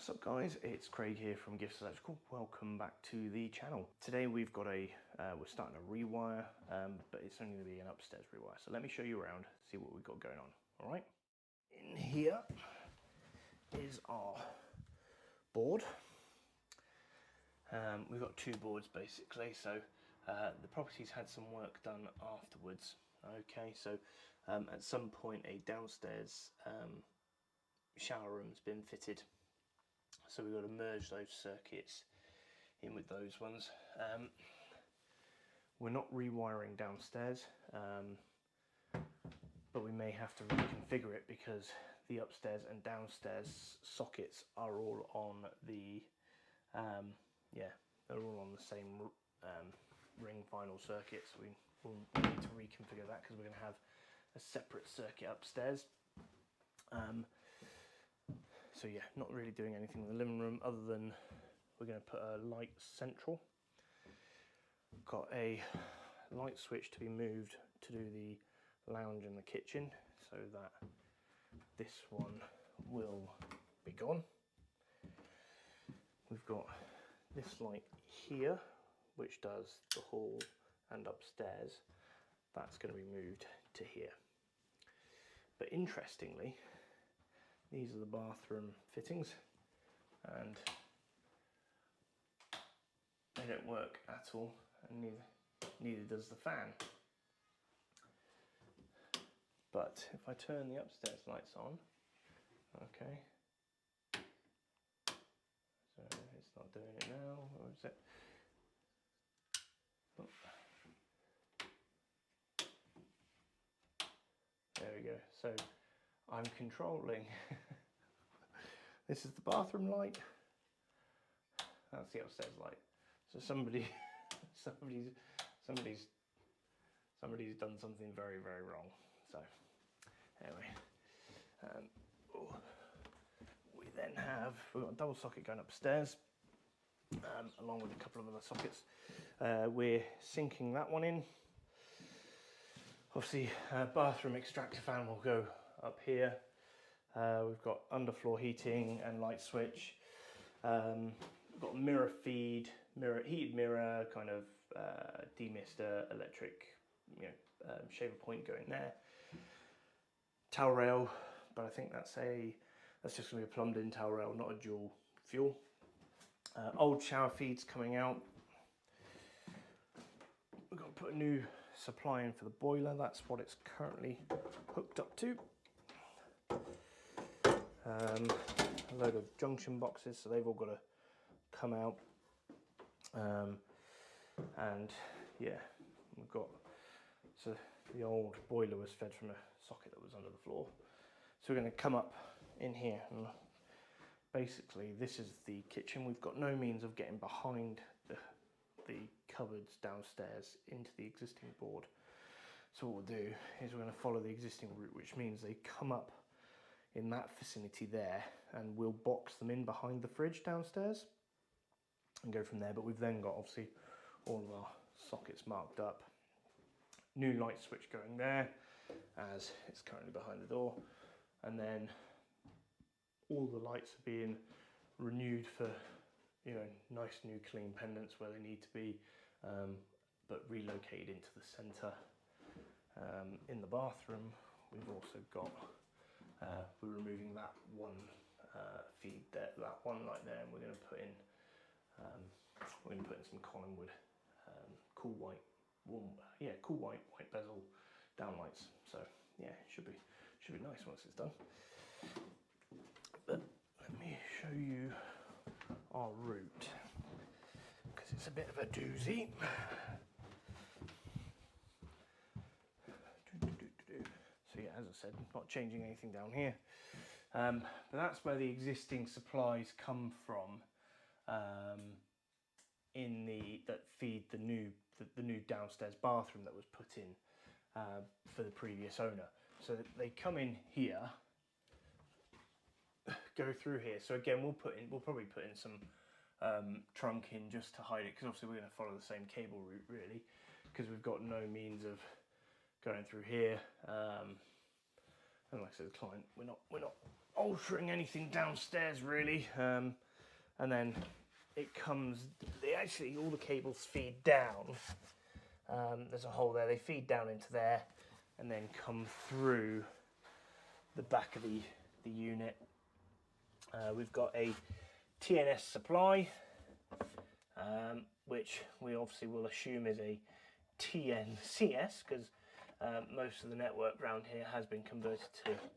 What's up guys, it's Craig here from Gifts Electrical. Welcome back to the channel. Today we've got we're starting a rewire, but it's only going to be an upstairs rewire. So let me show you around, see what we've got going on, all right? In here is our board. We've got two boards basically, so the property's had some work done afterwards. Okay, so at some point a downstairs shower room's been fitted. So we've got to merge those circuits in with those ones. We're not rewiring downstairs, but we may have to reconfigure it because the upstairs and downstairs sockets are all on the, they're all on the same ring vinyl circuit. So we'll need to reconfigure that because we're going to have a separate circuit upstairs. So yeah, not really doing anything in the living room other than we're going to put a light central. Got a light switch to be moved to do the lounge and the kitchen so that this one will be gone. We've got this light here which does the hall and upstairs. That's going to be moved to here. But interestingly, these are the bathroom fittings and they don't work at all, and neither does the fan. But if I turn the upstairs lights on, okay, so it's not doing it now, or is it? Oh. There we go. So I'm controlling. This is the bathroom light. That's the upstairs light. So somebody's done something very, very wrong. So anyway, we've got a double socket going upstairs, along with a couple of other sockets. We're sinking that one in. Obviously, bathroom extractor fan will go up here. We've got underfloor heating and light switch. We've got mirror feed, heated mirror, kind of demister, electric, shaver point going there. Towel rail, but I think that's just going to be a plumbed in towel rail, not a dual fuel. Old shower feeds coming out. We've got to put a new supply in for the boiler. That's what it's currently hooked up to. A load of junction boxes, so they've all got to come out. And yeah, we've got, so the old boiler was fed from a socket that was under the floor. So we're going to come up in here, and basically this is the kitchen. We've got no means of getting behind the cupboards downstairs into the existing board. So what we'll do is we're going to follow the existing route, which means they come up in that vicinity there, and we'll box them in behind the fridge downstairs and go from there. But we've then got obviously all of our sockets marked up. New light switch going there as it's currently behind the door, and then all the lights are being renewed for nice new clean pendants where they need to be, but relocated into the centre. In the bathroom we've also got we're removing that one feed there, that one light there, and we're going to put in some Collingwood cool white, cool white bezel downlights. So yeah, it should be nice once it's done. But let me show you our route because it's a bit of a doozy. So yeah, as I said, not changing anything down here, but that's where the existing supplies come from, that feed the new downstairs bathroom that was put in for the previous owner. So they come in here, go through here. So again, we'll probably put in some trunk in just to hide it, because obviously we're going to follow the same cable route really, because we've got no means of going through here. And like I said, the client, we're not altering anything downstairs really. And then it comes, actually all the cables feed down. There's a hole there, they feed down into there and then come through the back of the unit. We've got a TNS supply, which we obviously will assume is a TNCS, because most of the network around here has been converted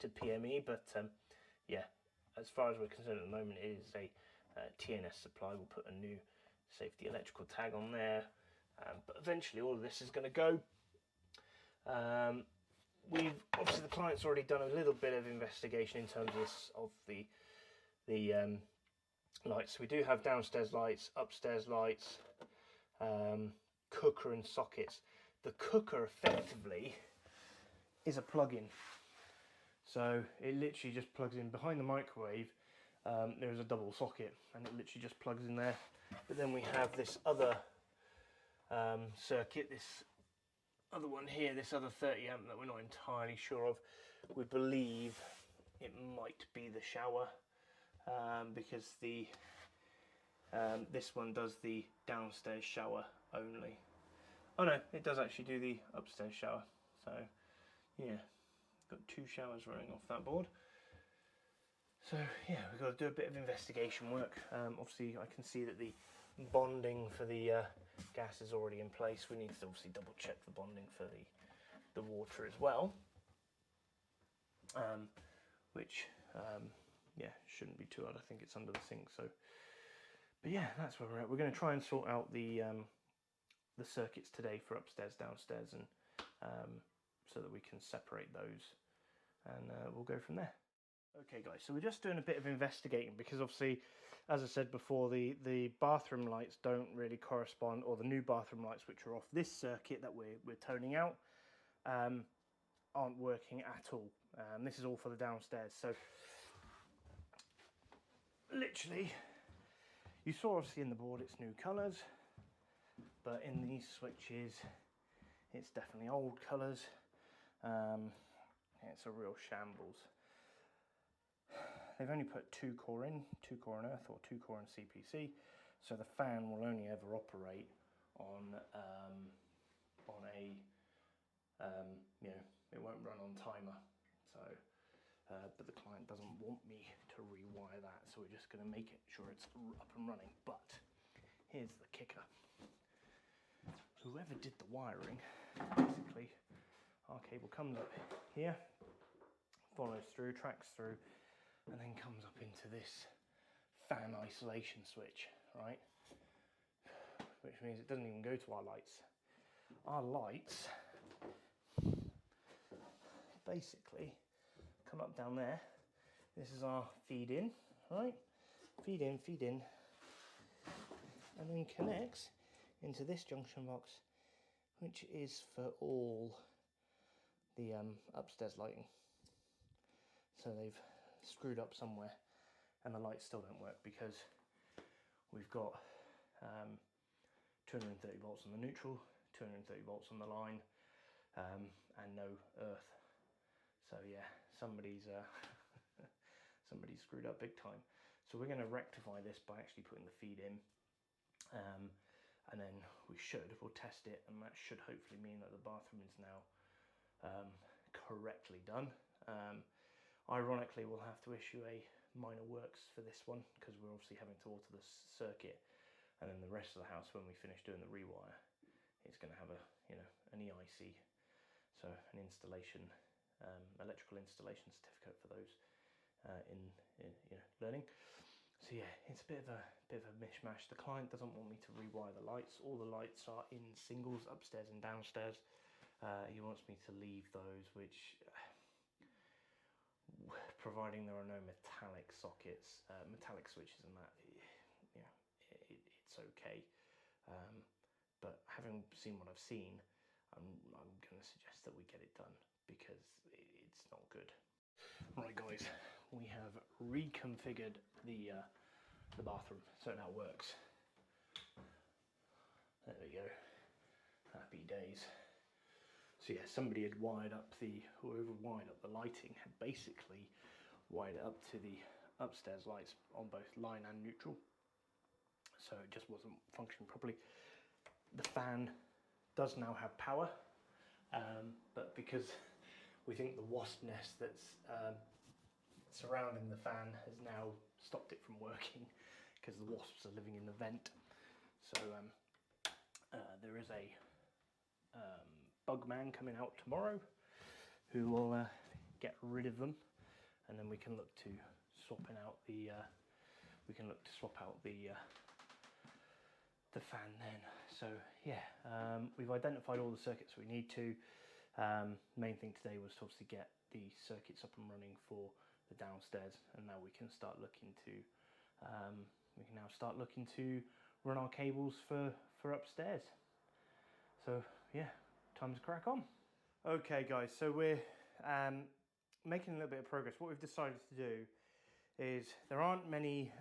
to PME, but yeah, as far as we're concerned at the moment, it is a TNS supply. We'll put a new safety electrical tag on there, but eventually all of this is going to go. We've obviously, the client's already done a little bit of investigation in terms of the lights. We do have downstairs lights, upstairs lights, cooker and sockets. The cooker effectively is a plug-in, so it literally just plugs in behind the microwave. There is a double socket and it literally just plugs in there. But then we have this other circuit, this other one here, this other 30 amp that we're not entirely sure of. We believe it might be the shower, because the this one does the downstairs shower only. Oh no, it does actually do the upstairs shower. So yeah, got 2 showers running off that board. So yeah, we've got to do a bit of investigation work. Obviously I can see that the bonding for the gas is already in place. We need to obviously double check the bonding for the water as well, which yeah, shouldn't be too hard. I think it's under the sink. So, but yeah, that's where we're at. We're going to try and sort out the circuits today for upstairs, downstairs, and so that we can separate those, and we'll go from there. Okay guys, so we're just doing a bit of investigating, because obviously, as I said before, the bathroom lights don't really correspond, or the new bathroom lights, which are off this circuit that we're toning out, aren't working at all. This is all for the downstairs. So literally, you saw obviously in the board it's new colours, but in these switches it's definitely old colours. It's a real shambles. They've only put 2 core in, 2 core in earth or 2 core in CPC, so the fan will only ever operate on a you know, it won't run on timer. So but the client doesn't want me to rewire that, so we're just going to make it sure it's up and running. But here's the kicker: whoever did the wiring, basically our cable comes up here, follows through, tracks through, and then comes up into this fan isolation switch, right? Which means it doesn't even go to our lights. Our lights basically come up down there. This is our feed in, right? Feed in, and then connects into this junction box, which is for all the upstairs lighting. So they've screwed up somewhere, and the lights still don't work because we've got 230 volts on the neutral, 230 volts on the line, and no earth. So yeah, somebody's somebody's screwed up big time. So we're going to rectify this by actually putting the feed in, and then we'll test it, and that should hopefully mean that the bathroom is now correctly done. Ironically, we'll have to issue a minor works for this one, because we're obviously having to alter the circuit, and then the rest of the house, when we finish doing the rewire, it's going to have an EIC, so an installation, electrical installation certificate for those in learning. So yeah, it's a bit of a mishmash. The client doesn't want me to rewire the lights. All the lights are in singles, upstairs and downstairs. He wants me to leave those, which, providing there are no metallic sockets, metallic switches and that, it's okay. But having seen what I've seen, I'm going to suggest that we get it done, because it's not good. Right guys, we have reconfigured the bathroom so it now works. There we go. Happy days. So yeah, somebody had whoever wired up the lighting had basically wired it up to the upstairs lights on both line and neutral, so it just wasn't functioning properly. The fan does now have power, but because we think the wasp nest that's surrounding the fan has now stopped it from working, because the wasps are living in the vent. So there is a bug man coming out tomorrow who will get rid of them, and then we can look to swapping out the the fan then. So yeah, we've identified all the circuits we need to. Main thing today was to obviously get the circuits up and running for the downstairs, and now we can start looking to run our cables for upstairs. So yeah, time to crack on. Okay guys, so we're making a little bit of progress. What we've decided to do is there aren't many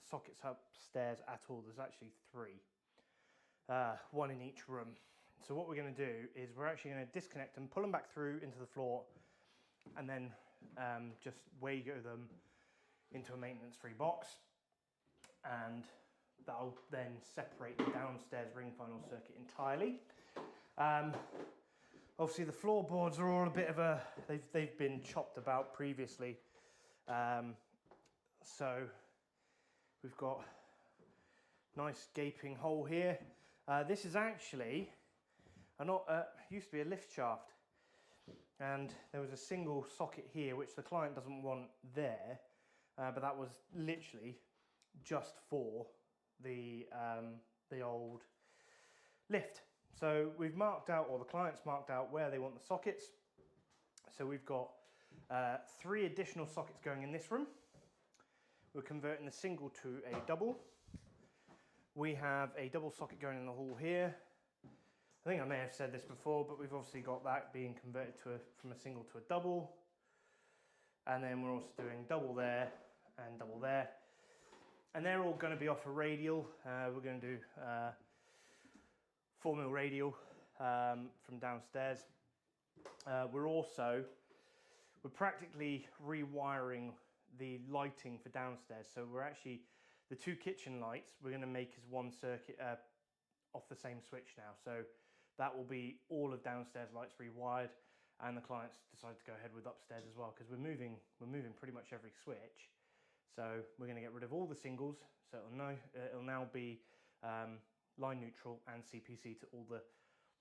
sockets upstairs at all. There's actually 3, one in each room. So what we're going to do is we're actually going to disconnect them, pull them back through into the floor, and then just Wago them into a maintenance-free box, and that'll then separate the downstairs ring final circuit entirely. Obviously the floorboards are all a bit of a, they've been chopped about previously. So we've got a nice gaping hole here. This is actually used to be a lift shaft, and there was a single socket here which the client doesn't want there, but that was literally just for the old lift. So we've marked out, or the client's marked out, where they want the sockets. So we've got 3 additional sockets going in this room. We're converting the single to a double. We have a double socket going in the hall here. I think I may have said this before, but we've obviously got that being converted from a single to a double. And then we're also doing double there and double there. And they're all going to be off a radial. We're going to do 4mm radial from downstairs. We're practically rewiring the lighting for downstairs. So we're actually, the 2 kitchen lights we're going to make as one circuit off the same switch now. So that will be all of downstairs lights rewired, and the clients decided to go ahead with upstairs as well, because we're moving pretty much every switch. So we're going to get rid of all the singles, so it'll now be line neutral and CPC to all the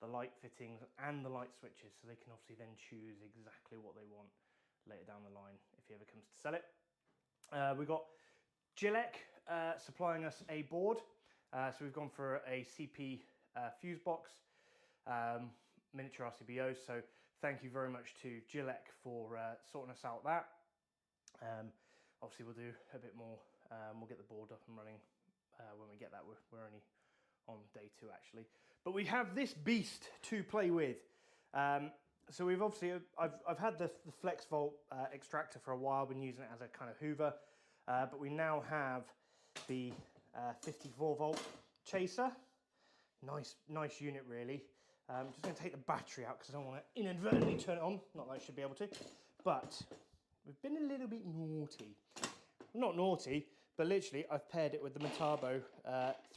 light fittings and the light switches, so they can obviously then choose exactly what they want later down the line if he ever comes to sell it. We've got Gillec supplying us a board, so we've gone for a CP fuse box, miniature RCBOs, so thank you very much to Gillec for sorting us out that. Obviously we'll do a bit more, we'll get the board up and running when we get that. We're only on day 2 actually, but we have this beast to play with. So we've obviously, I've had the Flex Volt extractor for a while, been using it as a kind of hoover, but we now have the 54 volt chaser. Nice unit really. I'm just going to take the battery out because I don't want to inadvertently turn it on, not that I should be able to, but we've been a little bit naughty. Not naughty, but literally I've paired it with the Metabo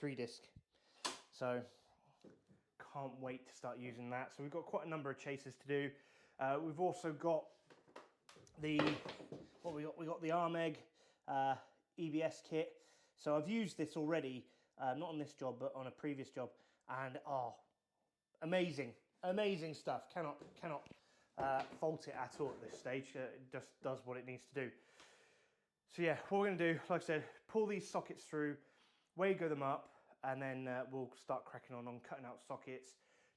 3-disc. So can't wait to start using that. So we've got quite a number of chasers to do. We've also got the, we got the Armeg EBS kit. So I've used this already, not on this job, but on a previous job, and amazing stuff. Cannot fault it at all at this stage. It just does what it needs to do. So yeah, what we're going to do, like I said, pull these sockets through, Wago them up, and then we'll start cracking on cutting out sockets,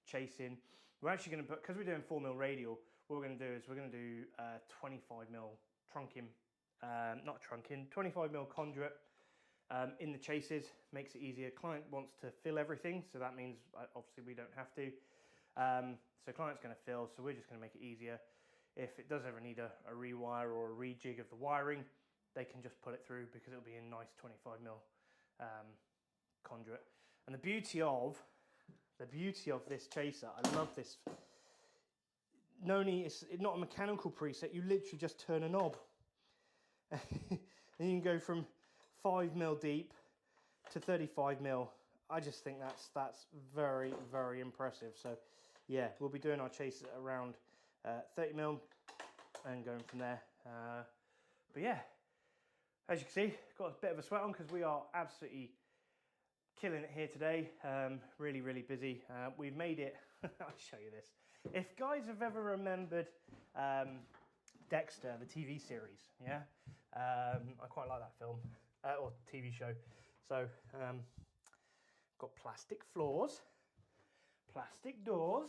chasing. We're actually going to put, because we're doing 4mm radial, what we're going to do is we're going to do 25mm trunking, 25mm conduit in the chases. Makes it easier. Client wants to fill everything, so that means obviously we don't have to. So client's going to fill, so we're just going to make it easier. If it does ever need a rewire or a rejig of the wiring, they can just put it through because it'll be a nice 25mm conduit. And the beauty of this chaser, I love this. It's not a mechanical preset, you literally just turn a knob. and you can go from 5mm deep to 35mm. I just think that's very, very impressive. So yeah, we'll be doing our chases at around 30mm and going from there. But yeah, as you can see, got a bit of a sweat on because we are absolutely killing it here today. Really, really busy. We've made it. I'll show you this. If guys have ever remembered Dexter, the TV series, yeah, I quite like that film or TV show. So got plastic floors, plastic doors.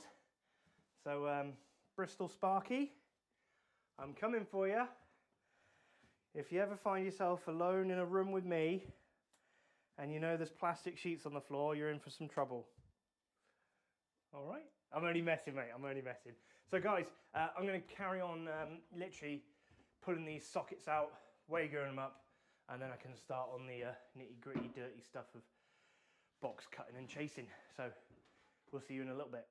So Bristol Sparky, I'm coming for you. If you ever find yourself alone in a room with me and you know there's plastic sheets on the floor, you're in for some trouble. All right? I'm only messing, mate. I'm only messing. So guys, I'm going to carry on literally pulling these sockets out, waggering them up, and then I can start on the nitty gritty, dirty stuff of box cutting and chasing. So we'll see you in a little bit.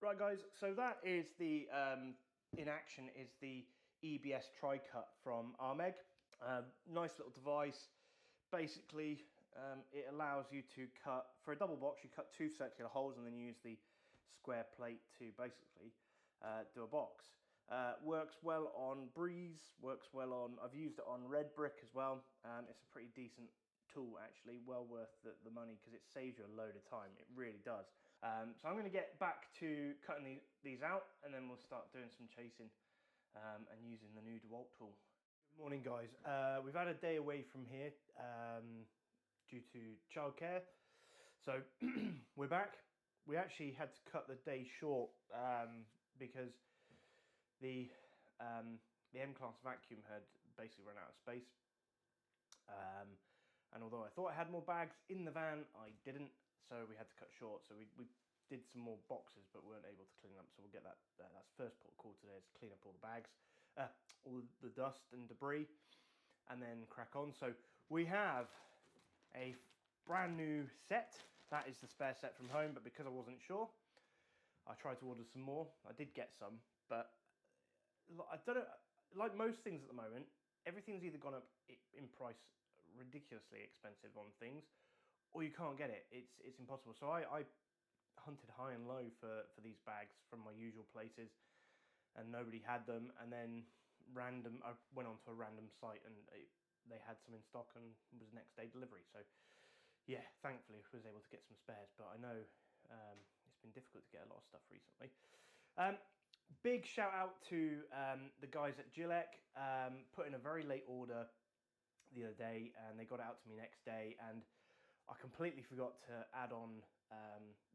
Right guys, so that is the, in action is the EBS tri-cut from Armeg. Nice little device. Basically, it allows you to cut, for a double box, you cut 2 circular holes and then you use the square plate to basically do a box. Works well on Breeze, works well on, I've used it on red brick as well. It's a pretty decent tool actually, well worth the money because it saves you a load of time, it really does. So I'm going to get back to cutting these out and then we'll start doing some chasing and using the new DeWalt tool. Good morning guys, we've had a day away from here due to childcare, so we're back. We actually had to cut the day short because the M-Class vacuum had basically run out of space. And although I thought I had more bags in the van, I didn't, so we had to cut short. So we did some more boxes, but weren't able to clean them up. So we'll get that. That's first port of call today, is to clean up all the bags, all the dust and debris, and then crack on. So we have a brand new set. That is the spare set from home, but because I wasn't sure, I tried to order some more. I did get some, but I don't know. Like most things at the moment, everything's either gone up in price, ridiculously expensive on things, or you can't get it. It's impossible. So I hunted high and low for these bags from my usual places, and nobody had them. And then I went onto a random site and they had some in stock and it was next day delivery. So yeah, thankfully I was able to get some spares, but I know it's been difficult to get a lot of stuff recently. Big shout out to the guys at Gillette. Put in a very late order the other day and they got it out to me next day, and I completely forgot to add on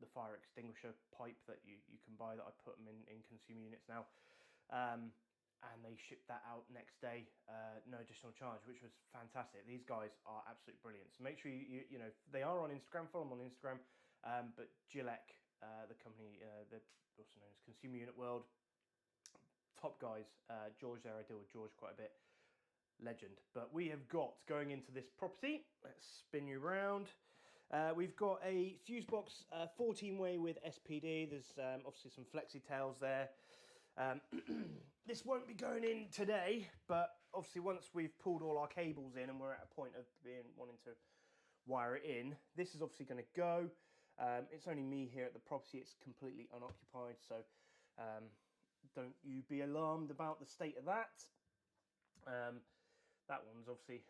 the fire extinguisher pipe that you can buy, that I put them in consumer units now, and they shipped that out next day, no additional charge, which was fantastic. These guys are absolutely brilliant, so make sure you know, they are on Instagram, follow them on Instagram, but Gillette, the company, they're also known as Consumer Unit World, top guys. George there, I deal with George quite a bit, legend. But we have got, going into this property, let's spin you around, we've got a fuse box 14-way with SPD. There's obviously some flexi tails there. This won't be going in today, but obviously once we've pulled all our cables in and we're at a point of wanting to wire it in, this is obviously going to go. It's only me here at the property, it's completely unoccupied, so don't you be alarmed about the state of that. That one's obviously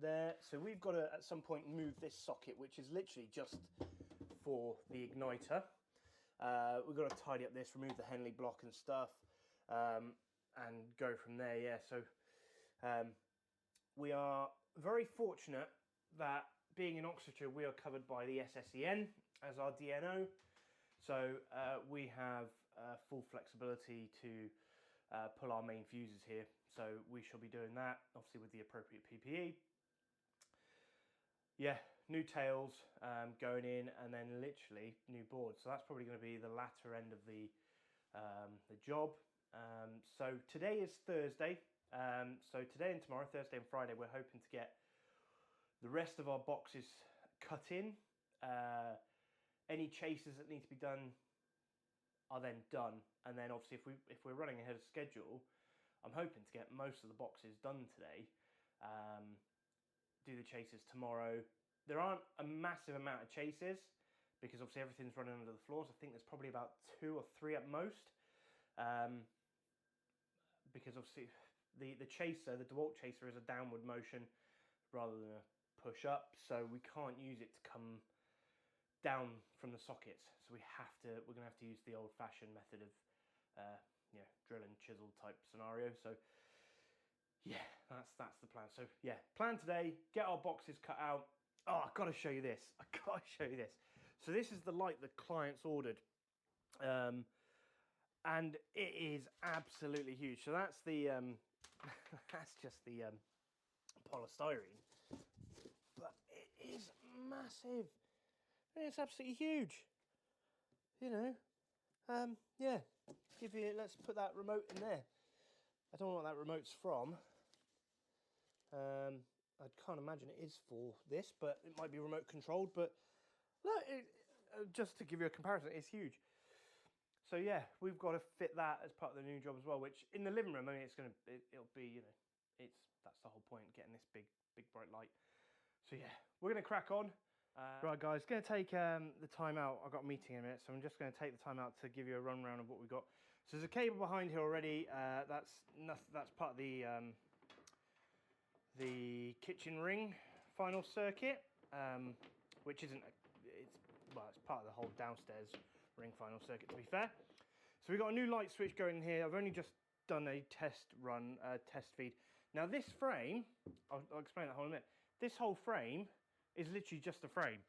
there. So we've got to, at some point, move this socket, which is literally just for the igniter. We've got to tidy up this, remove the Henley block and stuff, and go from there, yeah. So we are very fortunate that, being in Oxfordshire, we are covered by the SSEN as our DNO. So we have full flexibility to pull our main fuses here. So we shall be doing that, obviously with the appropriate PPE. Yeah, new tails going in, and then literally new boards. So that's probably going to be the latter end of the job. So today is Thursday, So today and tomorrow, Thursday and Friday, we're hoping to get the rest of our boxes cut in. Any chases that need to be done are then done, and then obviously if we're running ahead of schedule, I'm hoping to get most of the boxes done today. Do the chases tomorrow. There aren't a massive amount of chases because obviously everything's running under the floors. I think there's probably about 2 or 3 at most. Because obviously the chaser, the DeWalt chaser, is a downward motion rather than a push up, so we can't use it to come down from the sockets. So we're gonna have to use the old-fashioned method of drill and chisel type scenario. So yeah, that's the plan. So yeah, plan today, get our boxes cut out. Oh, I've got to show you this. So this is the light the clients ordered. And it is absolutely huge. So that's the that's just the polystyrene, but it is massive. It's absolutely huge. You know, yeah. Let's put that remote in there. I don't know what that remote's from. I can't imagine it is for this, but it might be remote controlled. But look, just to give you a comparison, it's huge. So yeah, we've got to fit that as part of the new job as well. Which in the living room, I mean, it'll be, you know, that's the whole point, getting this big bright light. So yeah, we're gonna crack on. Right guys, gonna take the time out. I've got a meeting in a minute, so I'm just gonna take the time out to give you a run round of what we've got. So there's a cable behind here already. That's part of the kitchen ring final circuit, which isn't. It's part of the whole downstairs ring final circuit, to be fair. So we've got a new light switch going in here. I've only just done a test run, test feed. Now this frame, I'll explain that whole in a minute. This whole frame is literally just a frame.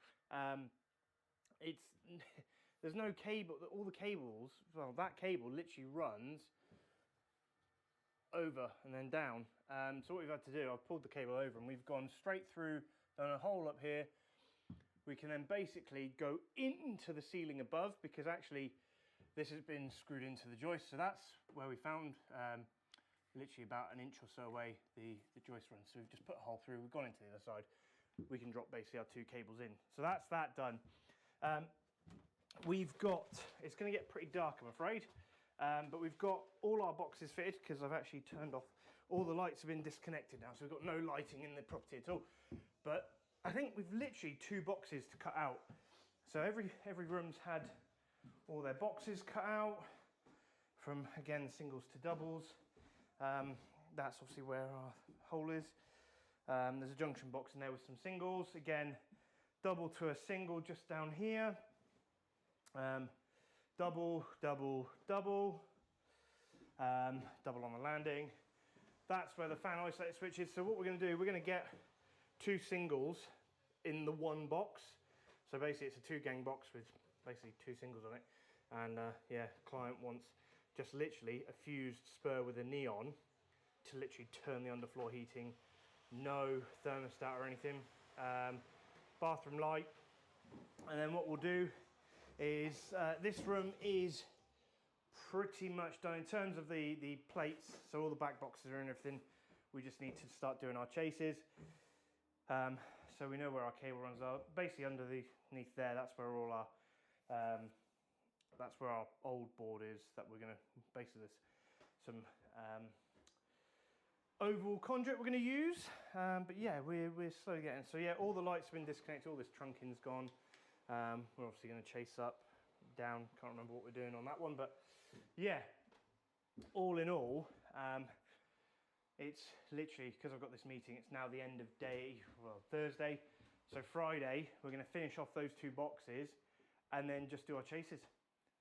There's no cable. All the cables, well, that cable literally runs over and then down. So what we've had to do, I've pulled the cable over and we've gone straight through, done a hole up here. We can then basically go into the ceiling above, because actually this has been screwed into the joist. So that's where we found, literally about an inch or so away, the joist runs. So we've just put a hole through, we've gone into the other side. We can drop basically our 2 cables in. So that's that done. It's going to get pretty dark, I'm afraid. But we've got all our boxes fitted, because I've actually turned off, all the lights have been disconnected now, so we've got no lighting in the property at all. But I think we've literally 2 boxes to cut out. So every room's had all their boxes cut out, from again singles to doubles. That's obviously where our hole is. There's a junction box in there with some singles. Again, double to a single just down here. Double, double, double. Double on the landing. That's where the fan isolator switch is. So what we're going to do, we're going to get 2 singles in the one box. So basically it's a 2-gang box with basically 2 singles on it. And yeah, client wants just literally a fused spur with a neon to literally turn the underfloor heating. No thermostat or anything. Bathroom light. And then what we'll do is, this room is pretty much done in terms of the plates. So all the back boxes are in, everything. We just need to start doing our chases. So we know where our cable runs are. Basically underneath there, that's where all our, that's where our old board is, that we're gonna, basically there's some oval conduit we're going to use, but yeah, we're slowly getting. So yeah, all the lights have been disconnected, all this trunking's gone. We're obviously going to chase up, down, can't remember what we're doing on that one, but yeah, all in all, it's literally, because I've got this meeting, it's now the end of day, well, Thursday, so Friday we're going to finish off those 2 boxes and then just do our chases,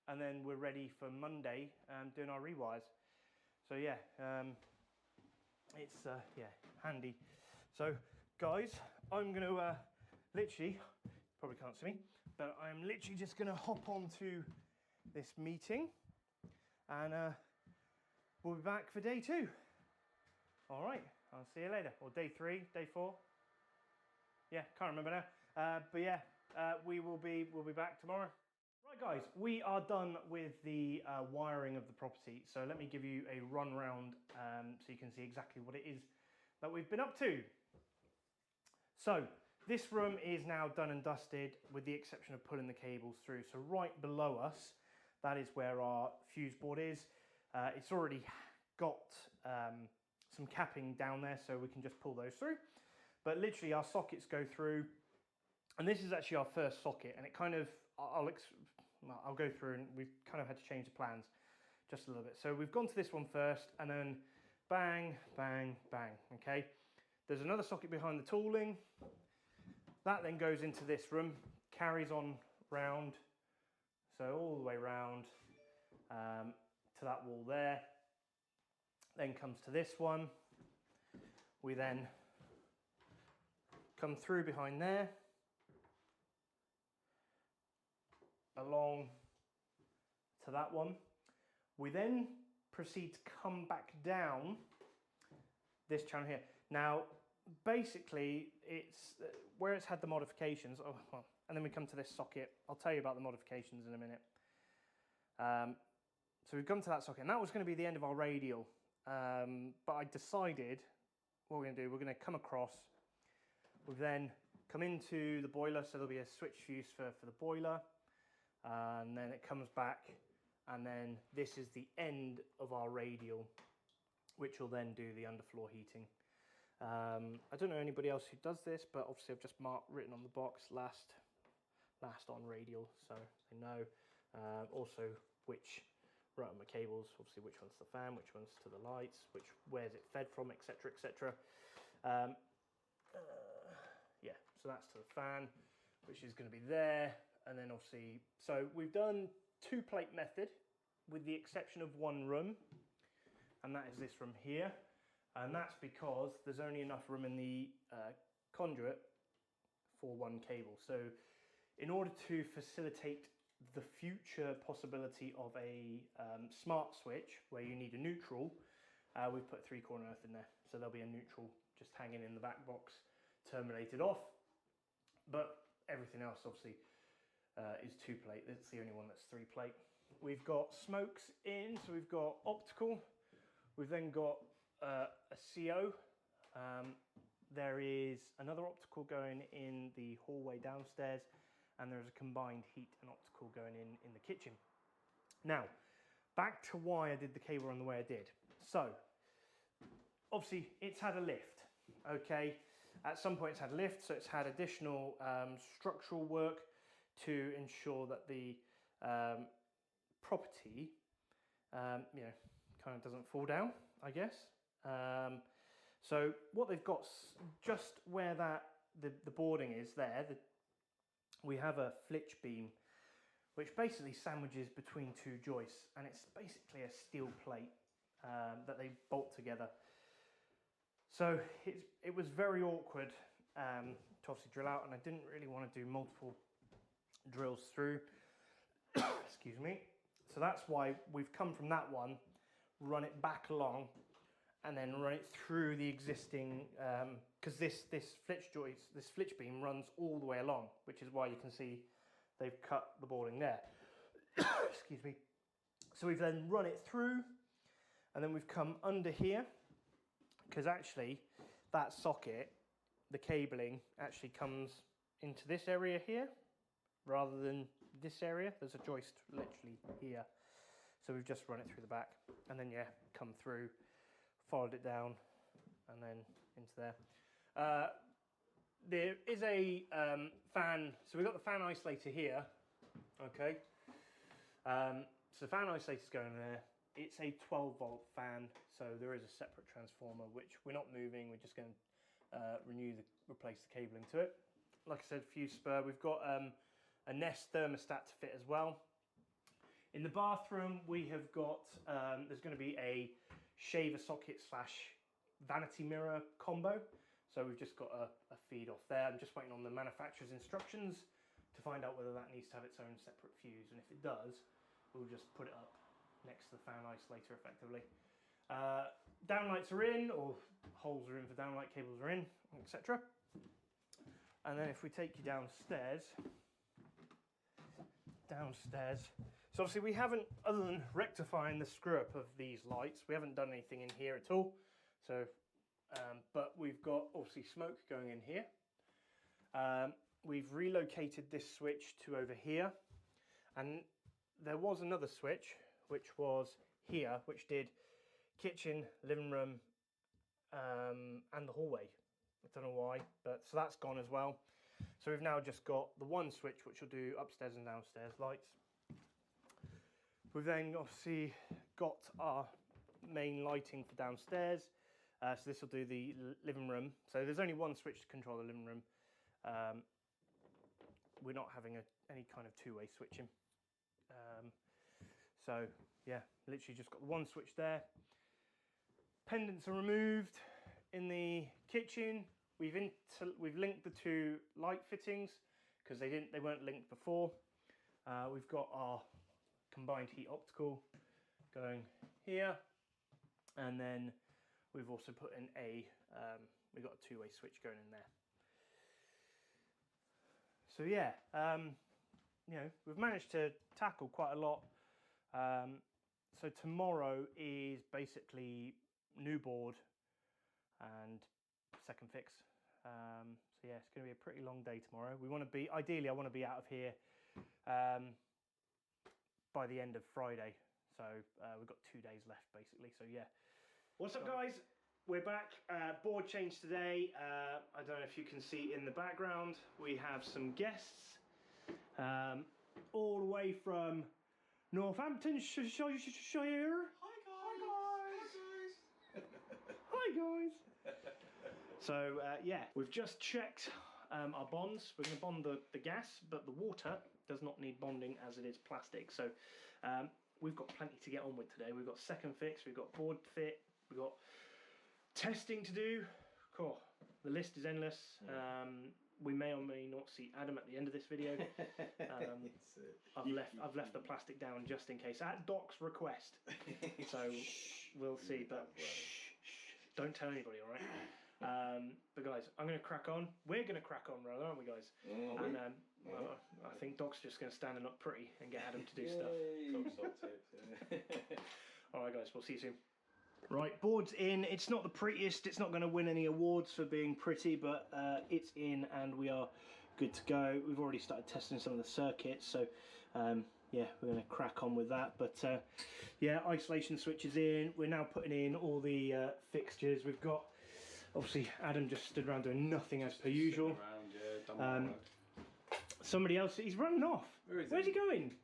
and then we're ready for Monday doing our rewires. So yeah, it's yeah, handy. So guys, I'm going to literally, probably can't see me, but I'm literally just going to hop onto this meeting, and we'll be back for day 2. All right, I'll see you later, or day 3, day 4. Yeah, can't remember now. But yeah, we'll be back tomorrow. Right. Right guys, we are done with the wiring of the property. So let me give you a run round so you can see exactly what it is that we've been up to. So this room is now done and dusted with the exception of pulling the cables through. So right below us, that is where our fuse board is. It's already got some capping down there so we can just pull those through. But literally our sockets go through, and this is actually our first socket, and it kind of, I'll go through, and we've kind of had to change the plans just a little bit. So we've gone to this one first, and then bang, bang, bang, okay? There's another socket behind the tooling. That then goes into this room, carries on round, so all the way round to that wall there. Then comes to this one. We then come through behind there, along to that one. We then proceed to come back down this channel here. Now, basically, it's where it's had the modifications. Oh, well, and then we come to this socket. I'll tell you about the modifications in a minute. So we've come to that socket, and that was going to be the end of our radial. But I decided what we're going to do. We're going to come across. We've then come into the boiler, so there'll be a switch fuse for the boiler, and then it comes back, and then this is the end of our radial, which will then do the underfloor heating. I don't know anybody else who does this, but obviously I've just written on the box last on radial, so they know. Also which rotor cables, obviously which one's the fan, which one's to the lights, where's it fed from, etc, etc. Yeah, so that's to the fan, which is going to be there, and then obviously, so we've done 2-plate method with the exception of one room, and that is this room here, and that's because there's only enough room in the conduit for one cable. So in order to facilitate the future possibility of a smart switch where you need a neutral, we've put 3-corner earth in there, so there'll be a neutral just hanging in the back box, terminated off, but everything else obviously is 2-plate. That's the only one that's 3-plate. We've got smokes in, so we've got optical, we've then got a CO, there is another optical going in the hallway downstairs, and there's a combined heat and optical going in the kitchen. Now, back to why I did the cable run the way I did. So, obviously it's had a lift, okay? At some point it's had a lift, so it's had additional structural work to ensure that the property, kind of doesn't fall down, I guess. So what they've got, just where the boarding is there, we have a flitch beam, which basically sandwiches between 2 joists, and it's basically a steel plate that they bolt together. So it was very awkward to obviously drill out, and I didn't really want to do multiple drills through. Excuse me. So that's why we've come from that one, run it back along, and then run it through the existing, because this flitch beam runs all the way along, which is why you can see they've cut the boarding there. Excuse me. So we've then run it through, and then we've come under here, because actually that socket, the cabling actually comes into this area here, rather than this area. There's a joist literally here. So we've just run it through the back, and then yeah, come through, followed it down, and then into there. There is a fan, so we've got the fan isolator here, okay? So the fan isolator is going there. It's a 12-volt fan, so there is a separate transformer, which we're not moving, we're just going to replace the cabling to it. Like I said, fuse spur. We've got a Nest thermostat to fit as well. In the bathroom, we have got, there's going to be a shaver socket / vanity mirror combo. So we've just got a feed off there. I'm just waiting on the manufacturer's instructions to find out whether that needs to have its own separate fuse. And if it does, we'll just put it up next to the fan isolator effectively. Downlights are in, or holes are in for downlight, cables are in, etc. And then if we take you downstairs, downstairs. So obviously we haven't, other than rectifying the screw up of these lights, we haven't done anything in here at all. So, but we've got obviously smoke going in here. We've relocated this switch to over here, and there was another switch which was here, which did kitchen, living room, and the hallway. I don't know why, but so that's gone as well. So we've now just got the one switch which will do upstairs and downstairs lights. We've then obviously got our main lighting for downstairs. So this will do the living room. So there's only one switch to control the living room. We're not having any kind of two-way switching. So yeah, literally just got the one switch there. Pendants are removed in the kitchen. We've linked the two light fittings because they weren't linked before. We've got our combined heat optical going here, and then we've also put in we've got a two-way switch going in there. So yeah, you know, we've managed to tackle quite a lot. So tomorrow is basically new board and second fix. So yeah, it's going to be a pretty long day tomorrow. Ideally I want to be out of here by the end of Friday. So we've got 2 days left basically. So yeah. What's up guys? We're back. Board change today. I don't know if you can see in the background, we have some guests all the way from Northamptonshire. Hi guys. So yeah, we've just checked our bonds. We're going to bond the gas, but the water does not need bonding as it is plastic. So we've got plenty to get on with today. We've got second fix, we've got board fit, we've got testing to do. Cool. The list is endless. We may or may not see Adam at the end of this video. I've left the plastic down just in case, at Doc's request. So we'll see, but don't tell anybody, all right? But guys, I'm going to crack on. We're going to crack on, rather, aren't we, guys? And I think Doc's just going to stand up pretty and get Adam to do stuff. All right, guys, we'll see you soon. Right, board's in. It's not the prettiest. It's not going to win any awards for being pretty, but it's in and we are good to go. We've already started testing some of the circuits, so yeah, we're going to crack on with that. But yeah, isolation switch is in. We're now putting in all the fixtures. We've got, obviously, Adam just stood around doing nothing as per usual. Somebody else, he's running off. Where's he going?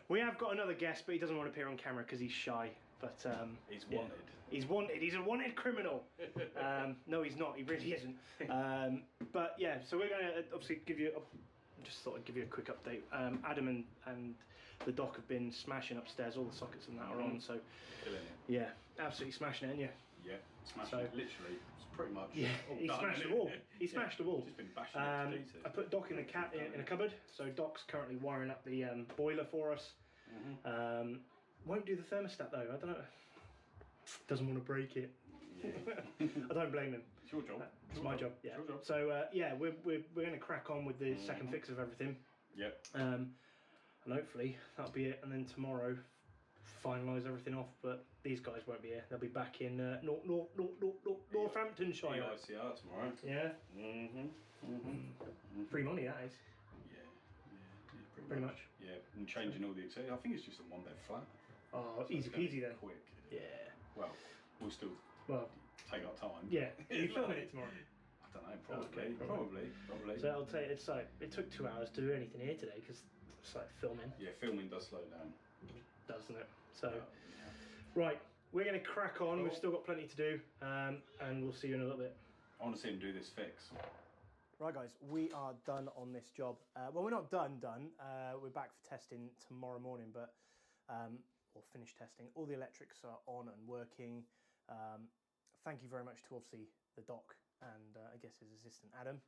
We have got another guest, but he doesn't want to appear on camera because he's shy. But he's wanted. He's wanted. He's a wanted criminal. No, he's not. He really isn't. But yeah, so we're going to obviously give you. Just thought I'd give you a quick update. Adam and the Doc have been smashing upstairs. All the sockets and that are on. So killing it. Yeah, absolutely smashing it, aren't you? Yeah, smashing it. Literally, it's pretty much. Yeah, he smashed the wall. He smashed the wall. Just been bashing it to pieces. I put Doc in a cupboard. So Doc's currently wiring up the boiler for us. Won't do the thermostat though. I don't know. Doesn't want to break it. Yeah. I don't blame him. It's your job. It's my job. Yeah. Job. So yeah, we're going to crack on with the second fix of everything. Yep. And hopefully that'll be it. And then tomorrow, finalise everything off. But these guys won't be here. They'll be back in Northamptonshire. ICR tomorrow. Yeah. Free money that is. Yeah, pretty much. Yeah, and changing all the accessories. I think it's just a one bed flat. Oh, So easy peasy then. Quick. Yeah. Well, we'll still take our time. Yeah. Are you filming it tomorrow? I don't know. Probably. So I'll tell you, it's like it took 2 hours to do anything here today because it's like filming. Yeah, filming does slow down. Doesn't it? So, right, we're going to crack on. We've still got plenty to do, and we'll see you in a little bit. I want to see him do this fix. Right, guys, we are done on this job. Well, we're not done. We're back for testing tomorrow morning, but we'll finish testing. All the electrics are on and working. Thank you very much to obviously the Doc and I guess his assistant Adam.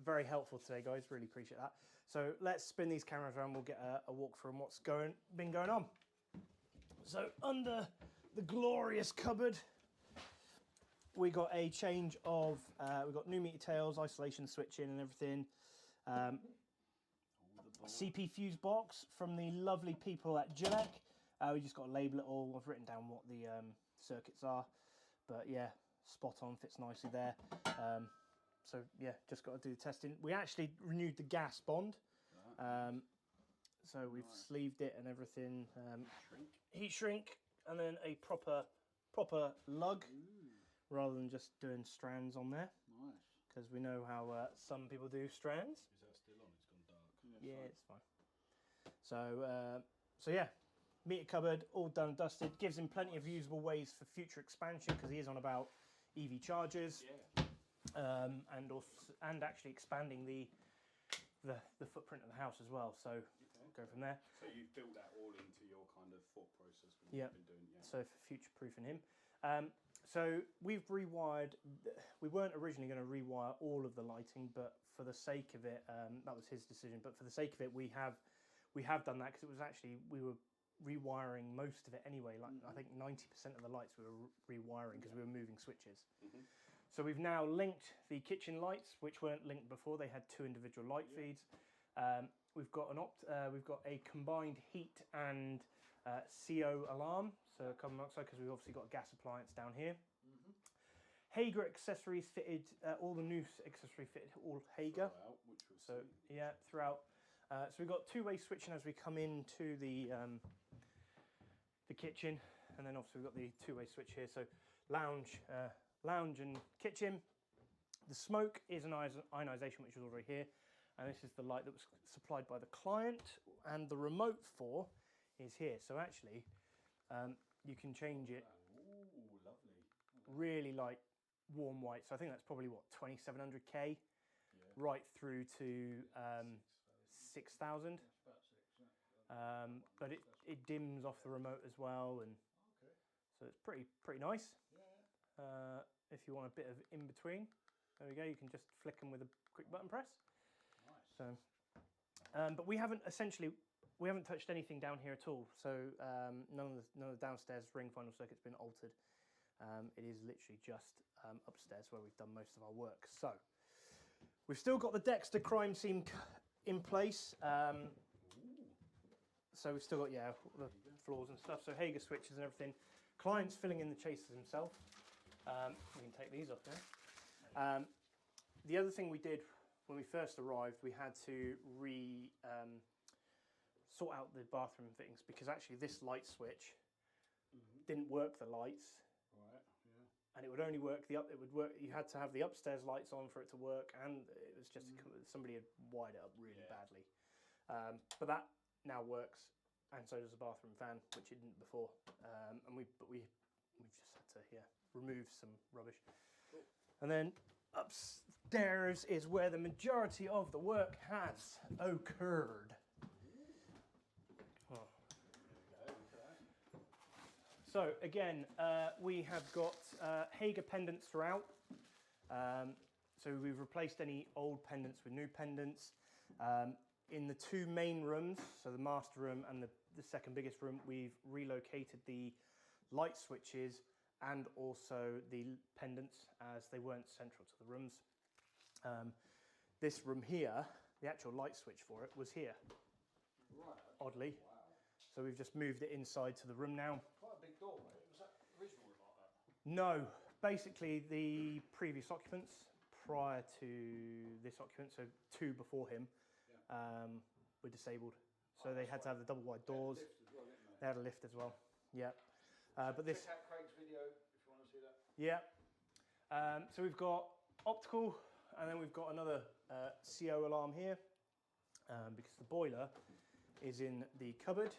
Very helpful today, guys. Really appreciate that. So let's spin these cameras around. We'll get a walk through on what's been going on. So under the glorious cupboard, we got a change of we got new meter tails, isolation switching, and everything. CP fuse box from the lovely people at Gillette. We just got to label it all. I've written down what the circuits are, but yeah, spot on, fits nicely there. So yeah, just got to do the testing. We actually renewed the gas bond, so we've sleeved it and everything. Heat shrink, and then a proper lug, rather than just doing strands on there. Nice. Because we know how some people do strands. Is that still on? It's gone dark. Yeah, it's fine. So yeah, meter cupboard all done and dusted. Gives him plenty of usable ways for future expansion because he is on about EV chargers. Yeah. And actually expanding the footprint of the house as well. So go from there. So you've built that all into your kind of thought process when you've been doing. Yeah. So for future proofing him. So we've rewired. We weren't originally going to rewire all of the lighting, but for the sake of it, that was his decision. But for the sake of it, we have done that because it was actually we were rewiring most of it anyway. Like I think 90% of the lights we were rewiring because we were moving switches. So we've now linked the kitchen lights, which weren't linked before. They had 2 individual light feeds. We've got we've got a combined heat and CO alarm, so carbon monoxide, because we've obviously got a gas appliance down here. Hager accessories fitted, all the new accessory fitted, all Hager. So yeah, throughout. So we've got 2-way switching as we come into the kitchen, and then obviously we've got the 2-way switch here. So lounge and kitchen. The smoke is an ionisation, which is already here, and this is the light that was supplied by the client, and the remote for is here. So actually, you can change it. Ooh, lovely. Really light, warm white. So I think that's probably what 2700K, right through to 6000. But it dims off the remote as well, and so it's pretty nice. If you want a bit of in between, there we go. You can just flick them with a quick button press. Nice. So, but we haven't touched anything down here at all. So none of the downstairs ring final circuit's been altered. It is literally just upstairs where we've done most of our work. So we've still got the Dexter crime scene in place. So we've still got the floors and stuff. So Hager switches and everything. Client's filling in the chasers himself. We can take these off now. The other thing we did when we first arrived, we had to sort out the bathroom fittings because actually this light switch didn't work the lights. Right. Yeah. And it would only work it would work. You had to have the upstairs lights on for it to work, and it was just somebody had wired it up really badly. But that now works, and so does the bathroom fan, which it didn't before. And we've just had to remove some rubbish. Cool. And then upstairs is where the majority of the work has occurred. Oh. So again, we have got Hager pendants throughout. So we've replaced any old pendants with new pendants. In the 2 main rooms, so the master room and the second biggest room, we've relocated the light switches and also the pendants as they weren't central to the rooms. This room here, the actual light switch for it was here, oddly. Wow. So we've just moved it inside to the room now. Quite a big door, mate. Was that originally like that? No, basically the previous occupants prior to this occupant, so 2 before him, were disabled. So they had to have the double wide doors. They had a lift as well. Yeah. But this. Check out Craig's video if you want to see that. Yeah. So we've got optical, and then we've got another CO alarm here, because the boiler is in the cupboard,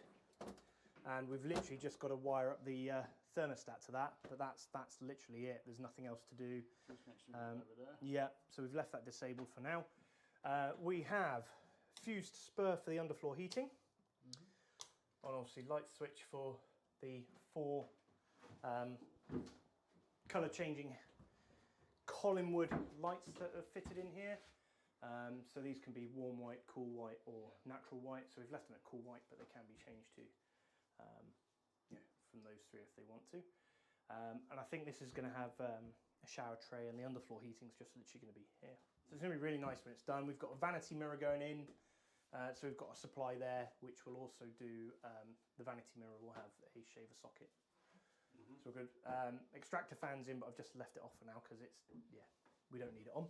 and we've literally just got to wire up the thermostat to that. But that's literally it. There's nothing else to do. Over there. Yeah. So we've left that disabled for now. We have fused spur for the underfloor heating, and obviously light switch for the 4 colour changing Collinwood lights that are fitted in here. So these can be warm white, cool white, or natural white. So we've left them at cool white, but they can be changed to from those 3 if they want to. And I think this is going to have a shower tray, and the underfloor heating is just literally going to be here. So it's going to be really nice when it's done. We've got a vanity mirror going in, So we've got a supply there, which will also do the vanity mirror will have a shaver socket. So we're good. Extractor fans in, but I've just left it off for now because it's, we don't need it on.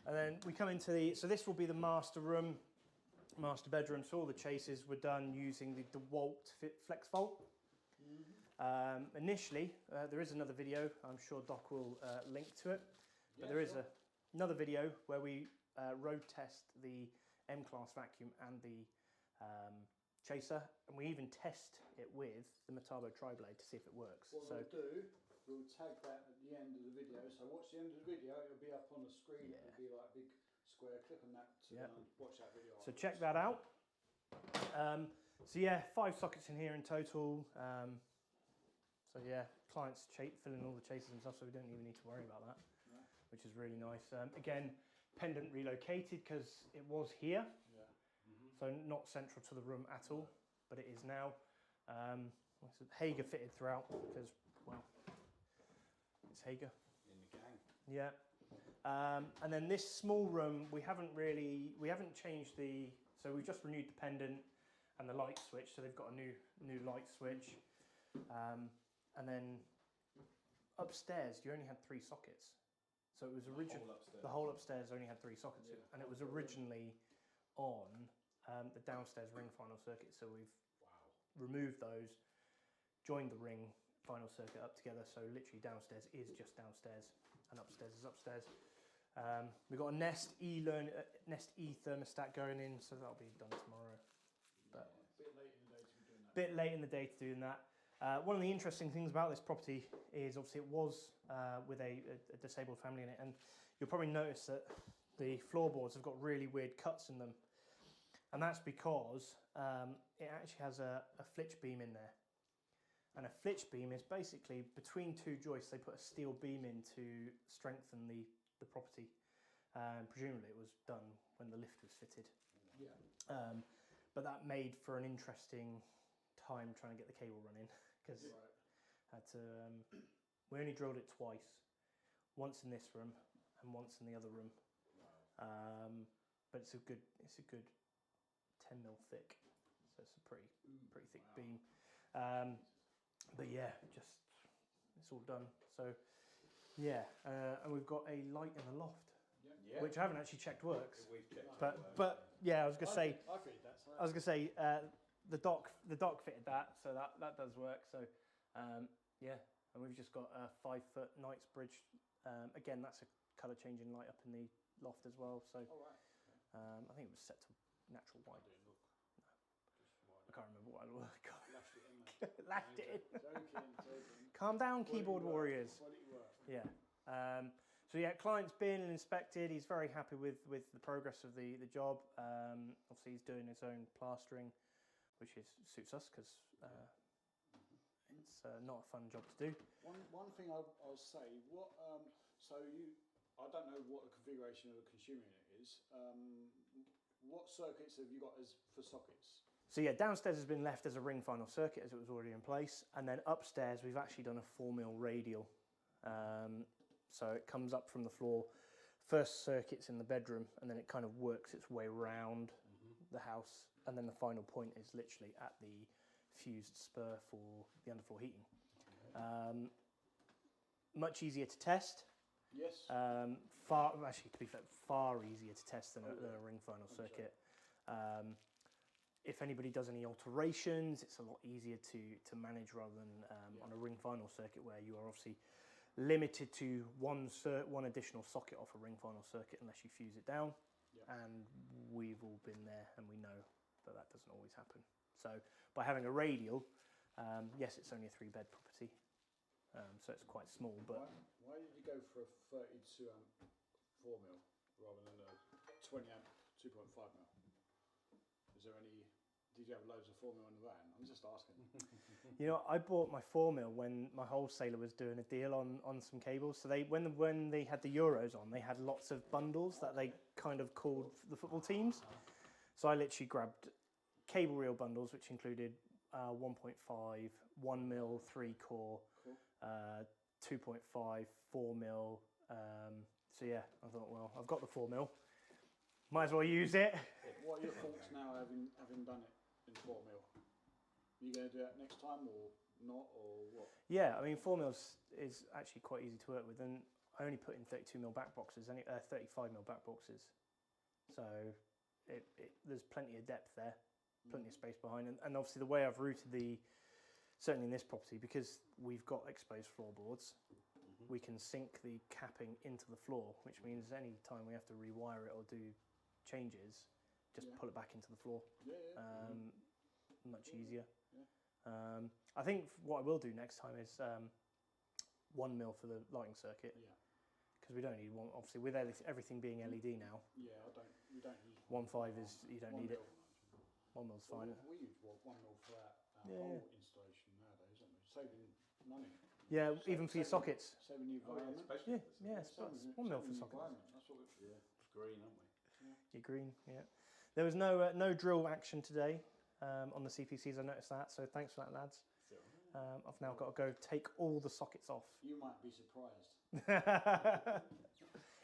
And then we come into so this will be the master room, master bedroom. So all the chases were done using the DeWalt Flex Volt. Initially, there is another video, I'm sure Doc will link to it, but there is another video where we road test the M-Class vacuum and the chaser, and we even test it with the Metabo tri-blade to see if it works. What we'll do, we'll tag that at the end of the video, so watch the end of the video, it'll be up on the screen, it'll be like a big square, click on that to watch that video. So check that out. So yeah, 5 sockets in here in total. So yeah, clients fill in all the chases and stuff, so we don't even need to worry about that, which is really nice. Again, pendant relocated because it was here, so not central to the room at all, but it is now. It's Hager fitted throughout because, well, it's Hager. In the gang. Yeah. And then this small room, we haven't changed so we've just renewed the pendant and the light switch, so they've got a new light switch. And then upstairs, you only had 3 sockets. So it was originally, the whole upstairs only had 3 sockets, and it was originally on the downstairs ring final circuit. So we've removed those, joined the ring final circuit up together. So literally downstairs is just downstairs, and upstairs is upstairs. We've got a Nest E thermostat going in, so that'll be done tomorrow. But a bit late in the day to be doing that. Bit late in the day to doing that. One of the interesting things about this property is obviously it was with a disabled family in it, and you'll probably notice that the floorboards have got really weird cuts in them, and that's because it actually has a flitch beam in there. And a flitch beam is basically between 2 joists, they put a steel beam in to strengthen the property. Presumably it was done when the lift was fitted. But that made for an interesting time trying to get the cable running, because had to we only drilled it twice, once in this room and once in the other room. But it's a good 10mm thick, so it's a pretty thick beam. But yeah, just it's all done. So yeah, and we've got a light in the loft, which I haven't actually checked works. But yeah, I was gonna say the dock fitted that, so that does work. So yeah, and we've just got a 5-foot Knightsbridge. Again, that's a colour changing light up in the loft as well. So I think it was set to natural white. I can't remember what I looked. Lashed it in. Joking. Calm down, keyboard warriors. Yeah. So yeah, client's been and inspected. He's very happy with the progress of the job. Obviously, he's doing his own plastering, which suits us because it's not a fun job to do. One thing I'll say, I don't know what the configuration of the consumer unit is. What circuits have you got as for sockets? So yeah, downstairs has been left as a ring final circuit as it was already in place, and then upstairs we've actually done a 4mm radial. So it comes up from the floor. First circuit's in the bedroom, and then it kind of works its way around the house, and then the final point is literally at the fused spur for the underfloor heating. Much easier to test. Yes. To be fair, far easier to test than a ring final circuit. If anybody does any alterations, it's a lot easier to manage rather than on a ring final circuit where you are obviously limited to one additional socket off a ring final circuit unless you fuse it down. And we've all been there and we know that doesn't always happen. So by having a radial, yes, it's only a 3-bed property, so it's quite small. But why did you go for a 32 amp 4mm rather than a 20 amp 2.5mm? Is there any? Did you have loads of 4mm in the van? I'm just asking. You know, I bought my 4mm when my wholesaler was doing a deal on some cables. So when they had the Euros on, they had lots of bundles that they kind of called the football teams. So I literally grabbed cable reel bundles, which included 1.5, 1mm 3-core, 2.5, 4mm. So yeah, I thought, well, I've got the 4mm. Might as well use it. What are your thoughts now, having done it in 4mm? Are you going to do that next time or not, or what? Yeah, I mean 4mm is actually quite easy to work with, and I only put in 32mm back boxes, 35mm back boxes. So there's plenty of depth there, plenty of space behind, and obviously the way I've routed certainly in this property, because we've got exposed floorboards, we can sink the capping into the floor, which means any time we have to rewire it or do changes, just pull it back into the floor. Much easier. I think what I will do next time is 1mm for the lighting circuit. Because we don't need one, obviously with everything being LED now. Yeah, we don't use 1.5 is, you don't need it. 1mm fine. We use 1mm for our whole installation nowadays, don't we? Saving money. Yeah, even for your sockets. Saving the environment. It's 1mm for sockets. That's what it's green, aren't we? You're green, yeah. There was no drill action today on the CPCs, I noticed that, so thanks for that, lads. I've now got to go take all the sockets off. You might be surprised.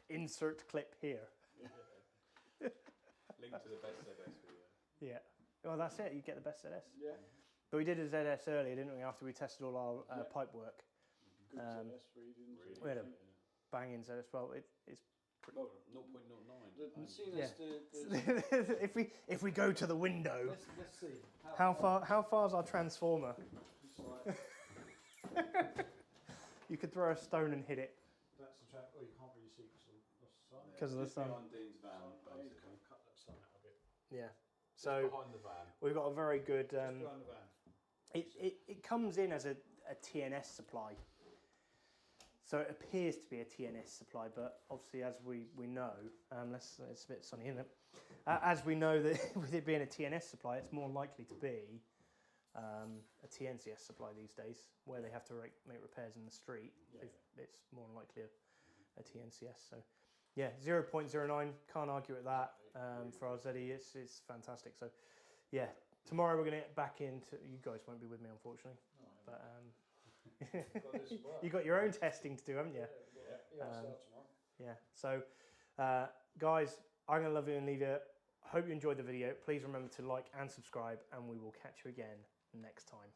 Insert clip here. Link to the best ZS video. Yeah. Well, that's it. You get the best ZS. Yeah. But we did a ZS earlier, didn't we? After we tested all our pipe work. Good ZS readings. We had a banging ZS. Well, it's. Well, 0.09. Seeing as if we go to the window. Let's see. How far's our transformer? You could throw a stone and hit it. That's the track. Oh, you can't really see because of the sun. Behind Dean's van, basically. Cut that sun out a bit. Yeah. So behind the van. We've got a very good. Behind the van. It comes in as a TNS supply. So it appears to be a TNS supply, but obviously, as we know, it's a bit sunny, isn't it? As we know that with it being a TNS supply, it's more likely to be a TNCS supply these days, where they have to make repairs in the street. It's more than likely a TNCS. So, yeah, 0.09, can't argue with that. For our ZE, it's fantastic. So, yeah, tomorrow we're going to get back into. You guys won't be with me, unfortunately, but. You got your own testing to do, haven't you? Yeah. So, guys, I'm going to love you and leave you. Hope you enjoyed the video. Please remember to like and subscribe, and we will catch you again next time.